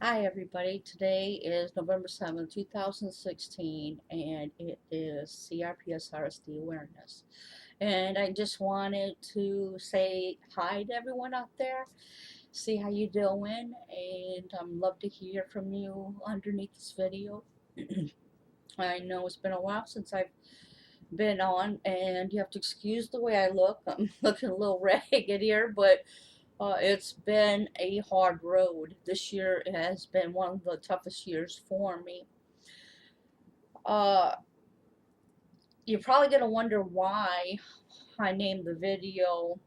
Hi everybody, today is November 7th, 2016, and it is CRPS RSD Awareness. And I just wanted to say hi to everyone out there, see how you doing, and I'd love to hear from you underneath this video. I know it's been a while since I've been on, and you have to excuse the way I look. I'm looking a little ragged here, but it's been a hard road. This year has been one of the toughest years for me. Uh, you're probably going to wonder why I named the video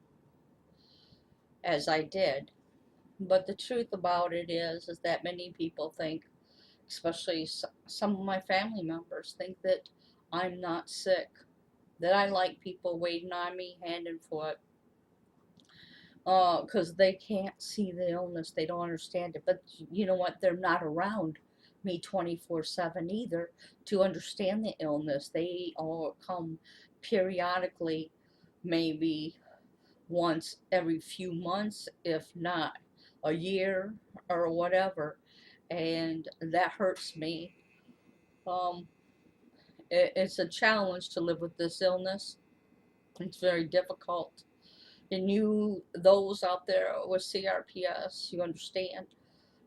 as I did. But the truth about it is that many people think, especially some of my family members, think that I'm not sick, that I like people waiting on me hand and foot, because they can't see the illness, they don't understand it. But you know what? They're not around me 24/7 either to understand the illness. They all come periodically, maybe once every few months, if not a year or whatever, and that hurts me. Um, it's a challenge to live with this illness. It's very difficult. And you, those out there with CRPS, you understand.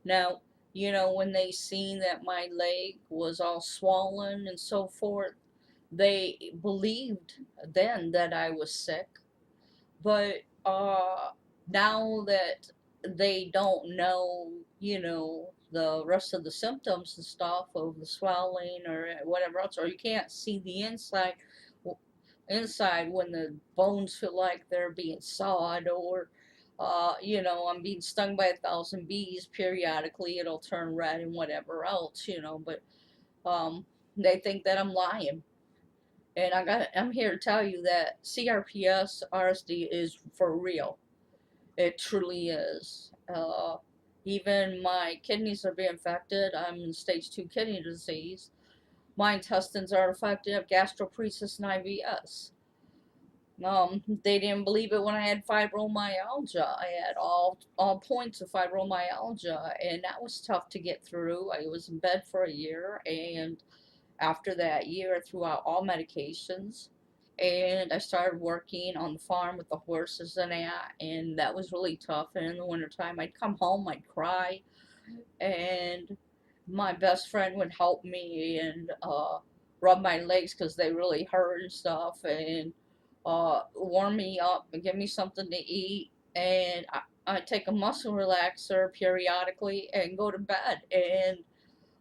Now, when they seen that my leg was all swollen and so forth, they believed then that I was sick. But now that they don't know, the rest of the symptoms and stuff of the swelling or whatever else, or you can't see the inside when the bones feel like they're being sawed, or I'm being stung by 1,000 bees periodically, it'll turn red and whatever else, but they think that I'm lying. And I'm here to tell you that CRPS RSD is for real. It truly is. Even my kidneys are being affected. I'm in stage 2 kidney disease. My intestines are affected. I have gastroparesis and IBS. They didn't believe it when I had fibromyalgia. I had all points of fibromyalgia, and that was tough to get through. I was in bed for a year, and after that year, I threw out all medications, and I started working on the farm with the horses and that was really tough. And in the wintertime, I'd come home, I'd cry, and my best friend would help me and rub my legs because they really hurt and stuff, and warm me up and give me something to eat. And I take a muscle relaxer periodically and go to bed. And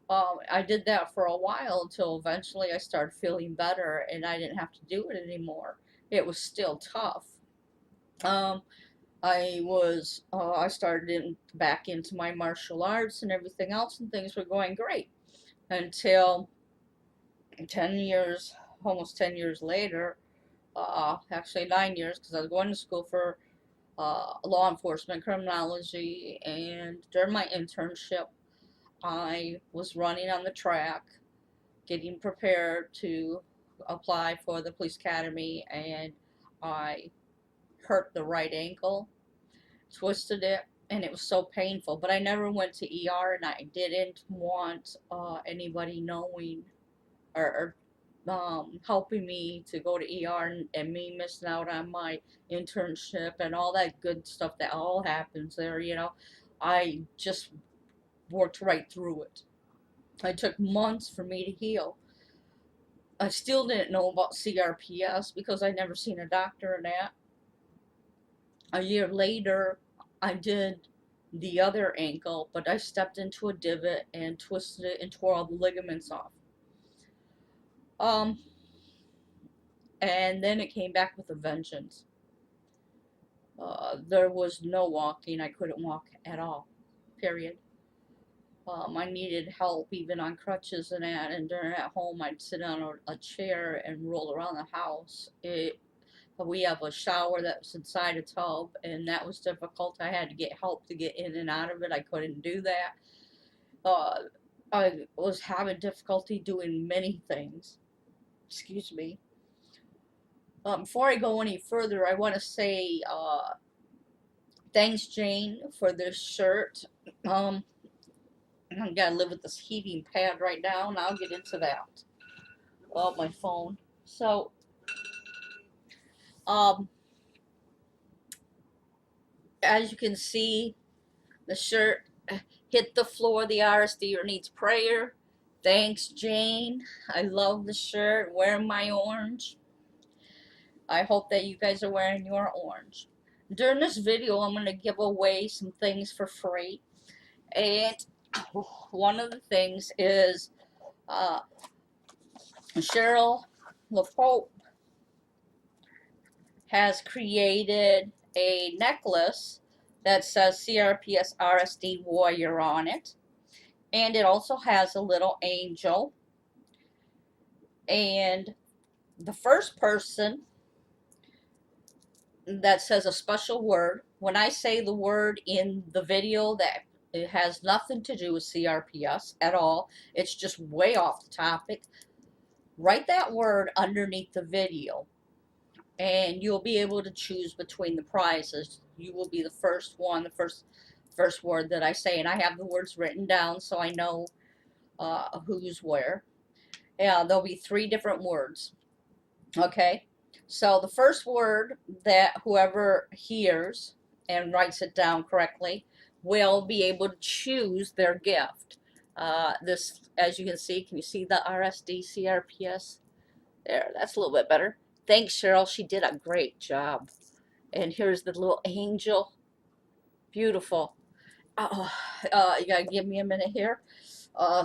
I did that for a while until eventually I started feeling better and I didn't have to do it anymore. It was still tough. Um, I started back into my martial arts and everything else, and things were going great until 10 years, almost 10 years later, actually 9 years, because I was going to school for law enforcement, criminology, and during my internship, I was running on the track, getting prepared to apply for the police academy, and I hurt the right ankle, twisted it, and it was so painful. But I never went to ER, and I didn't want anybody knowing or helping me to go to ER, and me missing out on my internship and all that good stuff that all happens there. I just worked right through it. It took months for me to heal. I still didn't know about CRPS because I'd never seen a doctor in that. A year later, I did the other ankle, but I stepped into a divot and twisted it and tore all the ligaments off. Um, and then it came back with a vengeance. There was no walking. I couldn't walk at all, period. I needed help even on crutches and that, and during at home I'd sit on a chair and roll around the house. We have a shower that's inside a tub, and that was difficult. I had to get help to get in and out of it. I couldn't do that. Uh, I was having difficulty doing many things. Excuse me. Before I go any further, I want to say thanks, Jane, for this shirt. Um, I gotta live with this heating pad right now, and I'll get into that. Oh, my phone. So, um, as you can see, the shirt hit the floor. The RSD needs prayer. Thanks, Jane. I love the shirt. Wearing my orange. I hope that you guys are wearing your orange. During this video, I'm going to give away some things for free. And one of the things is uh, Cheryl LaPope has created a necklace that says CRPS RSD Warrior on it. And it also has a little angel. And the first person that says a special word, when I say the word in the video that it has nothing to do with CRPS at all, it's just way off the topic, write that word underneath the video and you'll be able to choose between the prizes. You will be the first one, the first word that I say, and I have the words written down so I know who's where. Yeah, there'll be 3 different words. Okay, so the first word that whoever hears and writes it down correctly will be able to choose their gift. This, as you can you see the RSD CRPS? There, that's a little bit better. Thanks, Cheryl. She did a great job. And here's the little angel. Beautiful. You gotta give me a minute here.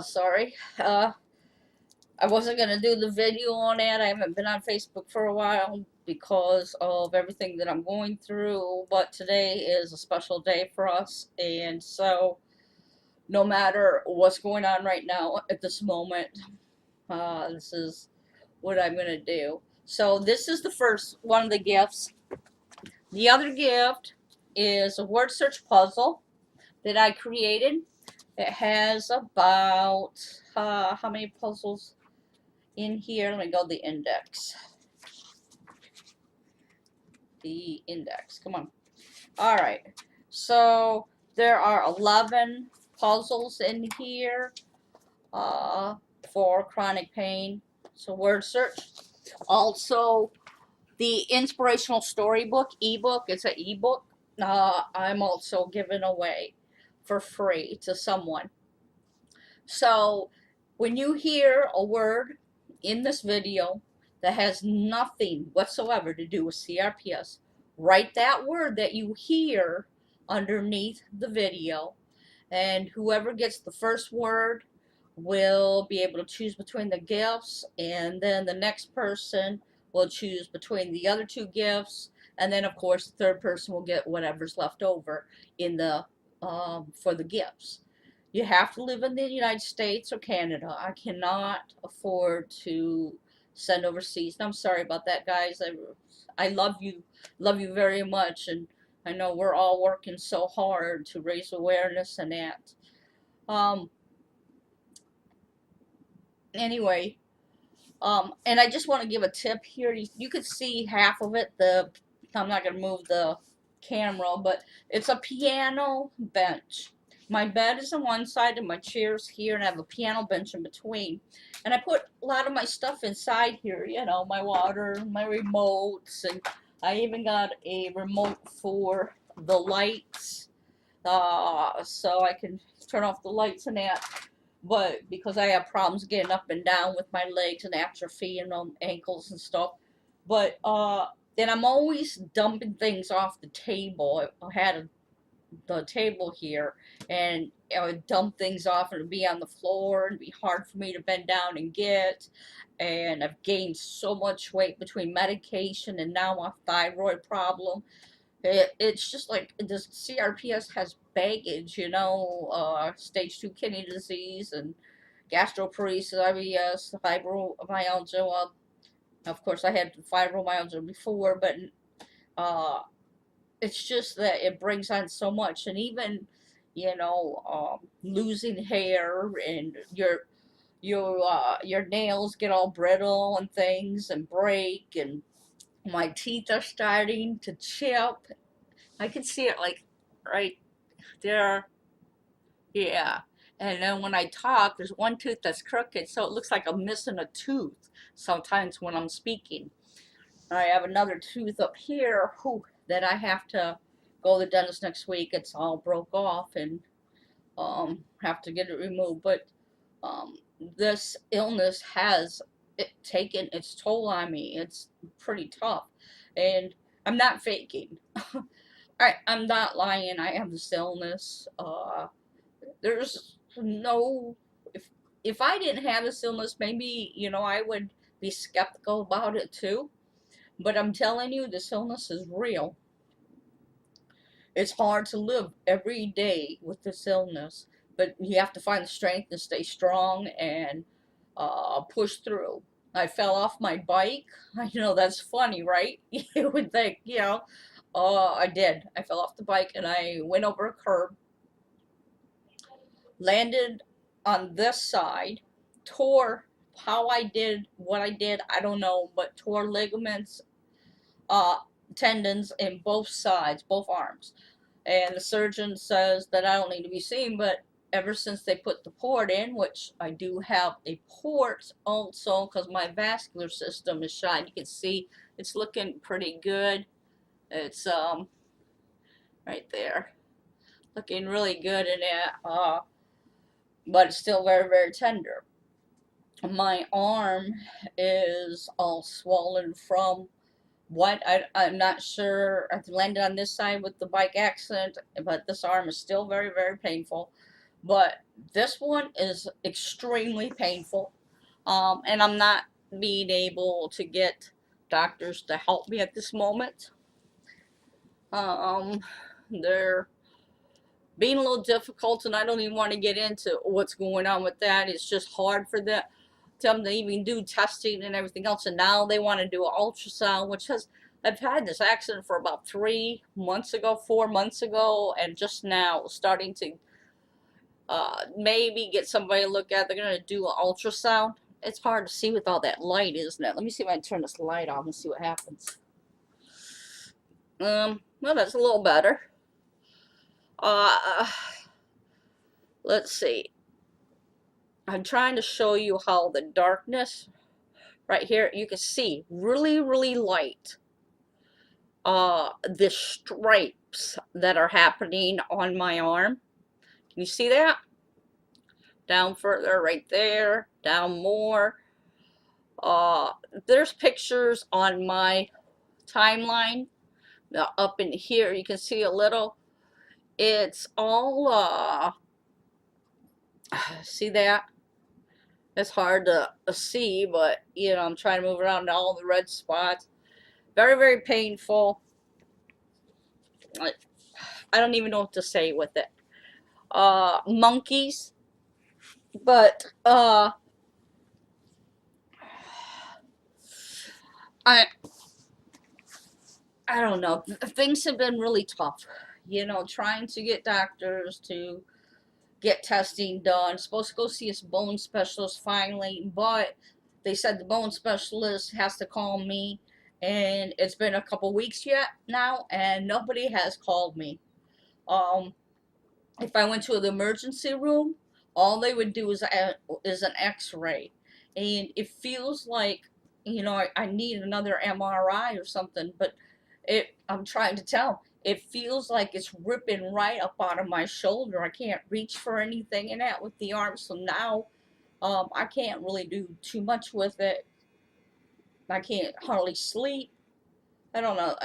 Sorry. I wasn't going to do the video on it. I haven't been on Facebook for a while because of everything that I'm going through, but today is a special day for us, and so no matter what's going on right now at this moment, this is what I'm going to do. So this is the first one of the gifts. The other gift is a word search puzzle that I created. It has about, how many puzzles? In here, let me go to the index. The index, come on. All right, so there are 11 puzzles in here for chronic pain. So word search. Also, the inspirational storybook ebook. It's an ebook. I'm also giving away for free to someone. So when you hear a word in this video that has nothing whatsoever to do with CRPS, write that word that you hear underneath the video, and whoever gets the first word will be able to choose between the gifts, and then the next person will choose between the other 2 gifts, and then of course the third person will get whatever's left over in the for the gifts. You have to live in the United States or Canada. I cannot afford to send overseas. And I'm sorry about that, guys. I love you very much, and I know we're all working so hard to raise awareness and that. Anyway, and I just want to give a tip here. You could see half of it. I'm not going to move the camera, but it's a piano bench. My bed is on one side and my chair's here, and I have a piano bench in between. And I put a lot of my stuff inside here, you know, my water, my remotes, and I even got a remote for the lights, so I can turn off the lights and that. But because I have problems getting up and down with my legs and atrophy and ankles and stuff. But then I'm always dumping things off the table. I had the table here, and I would dump things off and it would be on the floor and it'd be hard for me to bend down and get. And I've gained so much weight between medication and now a thyroid problem. It's just like this CRPS has baggage, you know, stage 2 kidney disease and gastroparesis, IBS, fibromyalgia. Well, of course, I had fibromyalgia before, but it's just that it brings on so much, and even, you know, losing hair, and your nails get all brittle and things and break, and my teeth are starting to chip. I can see it like right there. Yeah. And then when I talk, there's one tooth that's crooked, so it looks like I'm missing a tooth sometimes when I'm speaking. I have another tooth up here that I have to go to the dentist next week. It's all broke off and have to get it removed. But um, this illness has taken its toll on me. It's pretty tough, and I'm not faking. I'm not lying. I have this illness. There's no if I didn't have this illness, maybe I would be skeptical about it too. But I'm telling you, this illness is real. It's hard to live every day with this illness, but you have to find the strength and stay strong and push through. I fell off my bike. I know that's funny, right? You would think, I did. I fell off the bike and I went over a curb, landed on this side, tore how I did what I did, I don't know, but tore ligaments, uh, tendons in both sides, both arms. And the surgeon says that I don't need to be seen, but ever since they put the port in, which I do have a port also because my vascular system is shot, you can see it's looking pretty good. It's right there, looking really good in it, but it's still very, very tender. My arm is all swollen from I'm not sure. I landed on this side with the bike accident, but this arm is still very, very painful. But this one is extremely painful. And I'm not being able to get doctors to help me at this moment. Um, they're being a little difficult, and I don't even want to get into what's going on with that. It's just hard for them to even do testing and everything else, and now they want to do an ultrasound, which has I've had this accident for about 3 months ago, 4 months ago, and just now starting to maybe get somebody to look at. They're gonna do an ultrasound. It's hard to see with all that light, isn't it? Let me see if I can turn this light off and see what happens. Well, that's a little better. Uh, let's see. I'm trying to show you how the darkness right here, you can see really, really light the stripes that are happening on my arm. Can you see that? Down further, right there, down more. There's pictures on my timeline. Now, up in here, you can see a little. It's all, see that? It's hard to see, but, I'm trying to move around all the red spots. Very, very painful. I don't even know what to say with it. Monkeys, but I I don't know. Things have been really tough. Trying to get doctors to get testing done. Supposed to go see a bone specialist finally, but they said the bone specialist has to call me, and it's been a couple weeks yet now, and nobody has called me. Um, if I went to the emergency room, all they would do is an X-ray, and it feels like I need another MRI or something. But I'm trying to tell. It feels like it's ripping right up out of my shoulder. I can't reach for anything in that with the arm. So now, I can't really do too much with it. I can't hardly sleep. I don't know.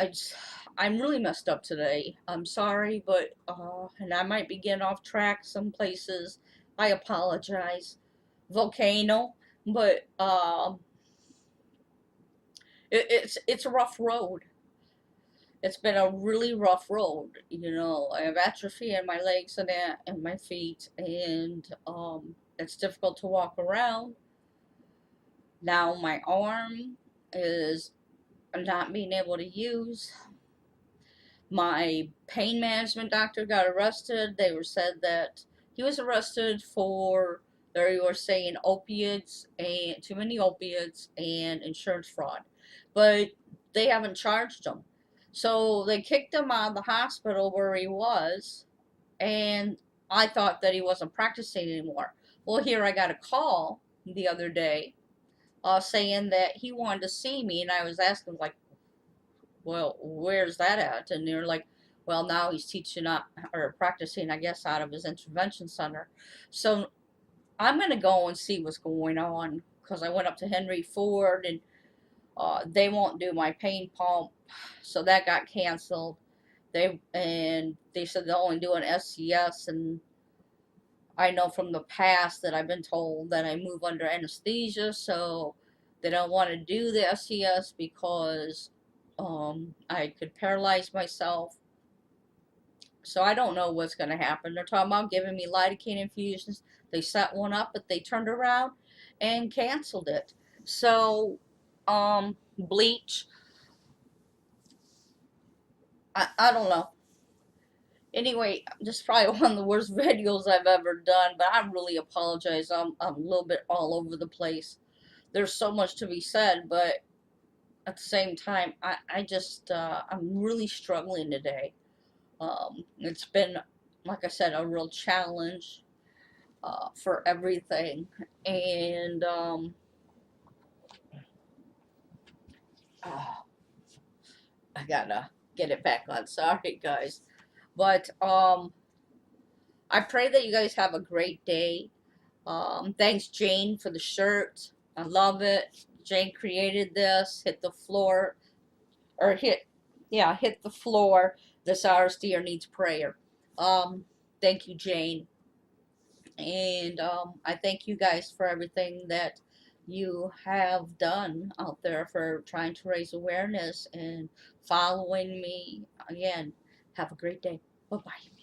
I'm really messed up today. I'm sorry, but and I might be getting off track some places. I apologize. Volcano, but it's a rough road. It's been a really rough road. I have atrophy in my legs and my feet, and it's difficult to walk around. Now my arm is not being able to use. My pain management doctor got arrested. They were said that he was arrested for, they were saying opiates and too many opiates and insurance fraud, but they haven't charged him. So they kicked him out of the hospital where he was, and I thought that he wasn't practicing anymore. Well, here I got a call the other day saying that he wanted to see me, and I was asking, like, well, where's that at? And they're like, well, now he's teaching up or practicing, I guess, out of his intervention center. So I'm going to go and see what's going on because I went up to Henry Ford and they won't do my pain pump, so that got canceled. They said they'll only do an SCS, and I know from the past that I've been told that I move under anesthesia, so they don't want to do the SCS because I could paralyze myself. So I don't know what's going to happen. They're talking about giving me lidocaine infusions. They set one up, but they turned around and canceled it. So, bleach. I don't know. Anyway, this is probably one of the worst videos I've ever done, but I really apologize. I'm a little bit all over the place. There's so much to be said, but at the same time, I'm really struggling today. It's been, like I said, a real challenge for everything, and oh, I gotta get it back on. Sorry, guys, but I pray that you guys have a great day. Thanks, Jane, for the shirt. I love it. Jane created this. Hit the floor, or hit the floor. This RSD needs prayer. Um, Thank you, Jane. And I thank you guys for everything that you have done out there for trying to raise awareness and following me. Again, have a great day. Bye bye.